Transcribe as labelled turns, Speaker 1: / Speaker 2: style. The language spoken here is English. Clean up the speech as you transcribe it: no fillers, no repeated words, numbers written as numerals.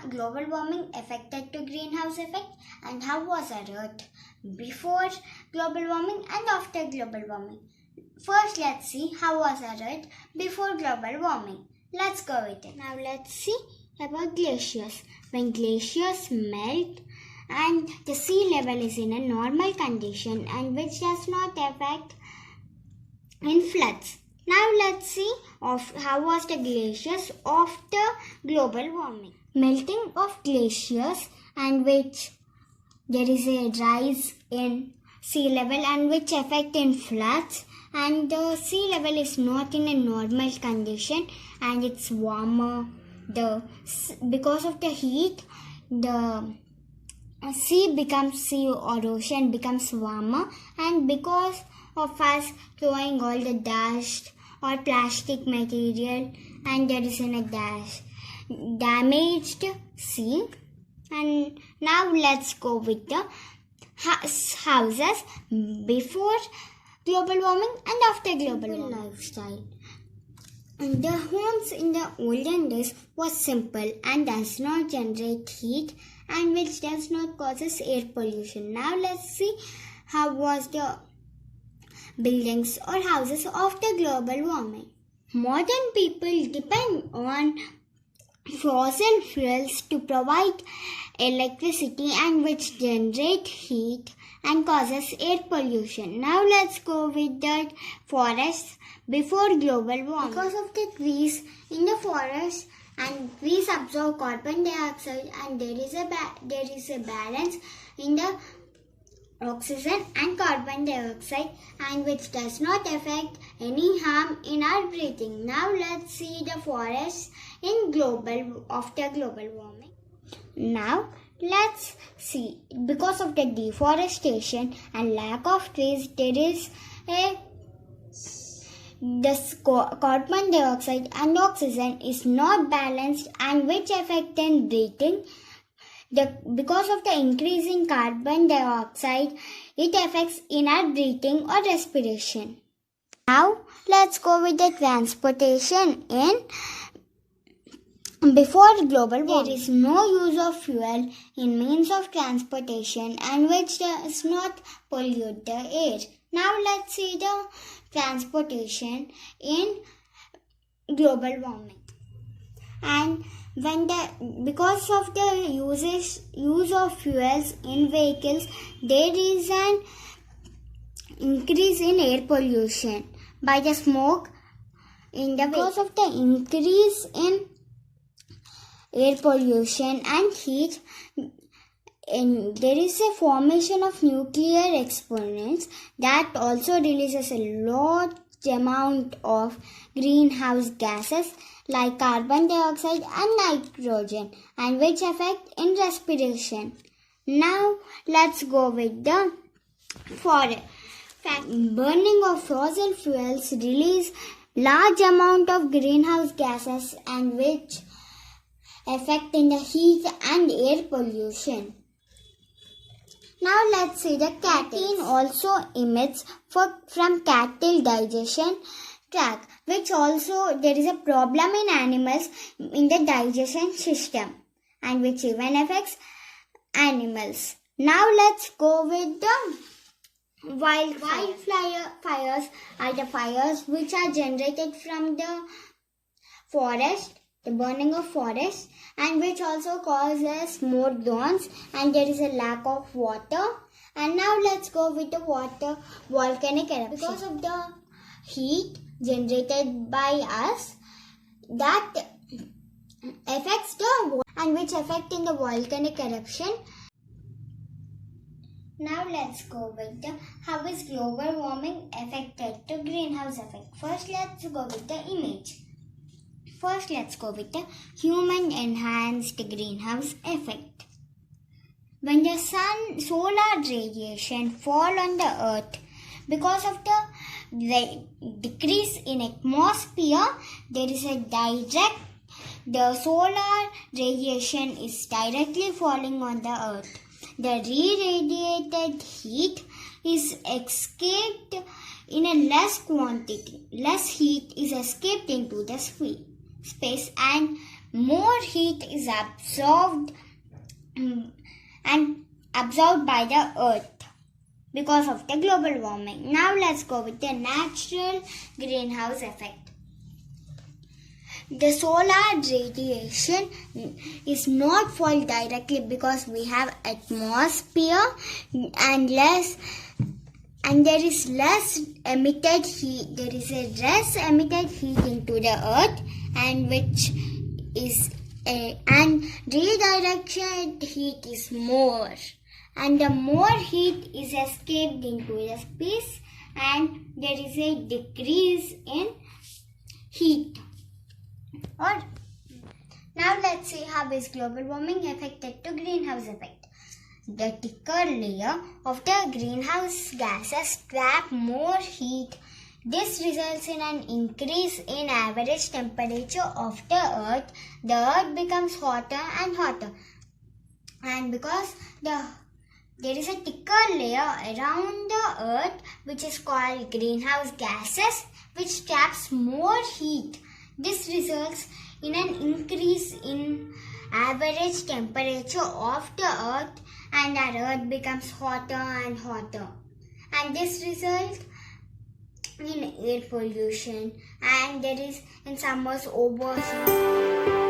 Speaker 1: global warming affected to greenhouse effect, and how was our Earth before global warming and after global warming. First, let's see how was our Earth before global warming. Let's go with it. Now let's see about glaciers. When glaciers melt and the sea level is in a normal condition and which does not affect in floods. Now let's see how was the glaciers after global warming. Melting of glaciers and which there is a rise in sea level and which affect in floods, and the sea level is not in a normal condition and it's warmer. Because of the heat, the sea or ocean becomes warmer, and because of us throwing all the dust or plastic material, and there is a damaged sea. And now let's go with the houses before global warming and after global warming. Lifestyle. The homes in the olden days was simple and does not generate heat and which does not causes air pollution. Now let's see how was the buildings or houses after global warming. Modern people depend on fossil fuels to provide electricity and which generate heat and causes air pollution. Now let's go with the forests before global warming. Because of the trees in the forest, and trees absorb carbon dioxide, and there is a balance in the oxygen and carbon dioxide, and which does not affect any harm in our breathing. Now let's see the forests in after global warming. Now let's see, because of the deforestation and lack of trees, there is carbon dioxide and oxygen is not balanced and which affect in breathing. Because of the increase in carbon dioxide, it affects in our breathing or respiration. Now let's go with the transportation before global warming. There is no use of fuel in means of transportation and which does not pollute the air. Now let's see the transportation in global warming. And because of the use of fuels in vehicles, there is an increase in air pollution by the smoke because of the increase in air pollution and heat, and there is a formation of nuclear exponents that also releases a large amount of greenhouse gases like carbon dioxide and nitrogen, and which affect in respiration. Now let's go with the forest. Burning of fossil fuels release large amount of greenhouse gases and which affect in the heat and air pollution. Now let's see the cattle also emits from cattle digestion tract, which also there is a problem in animals in the digestion system and which even affects animals. Now let's go with the wildfires are the fires which are generated from the forest, the burning of forest, and which also causes more burns and there is a lack of water. And now let's go with the volcanic eruption. Because of the heat generated by us, that affects the and which affect in the volcanic eruption. Now let's go with the how is global warming affected to greenhouse effect. First let's go with the image. First let's go with the human enhanced greenhouse effect. When the solar radiation fall on the earth, because of the decrease in atmosphere, there is the solar radiation is directly falling on the earth. The re-radiated heat is escaped in a less quantity. Less heat is escaped into the space and more heat is absorbed by the earth because of the global warming. Now let's go with the natural greenhouse effect. The solar radiation is not fall directly because we have atmosphere and there is less emitted heat. There is a less emitted heat into the earth, and redirected heat is more, and the more heat is escaped into the space, and there is a decrease in heat. Now let's see how is global warming affected to greenhouse effect. The thicker layer of the greenhouse gases trap more heat. This results in an increase in average temperature of the earth. The earth becomes hotter and hotter. And because there is a thicker layer around the earth which is called greenhouse gases, which traps more heat. This results in an increase in average temperature of the earth, and our earth becomes hotter and hotter. And this results in air pollution, and there is in summers overheat.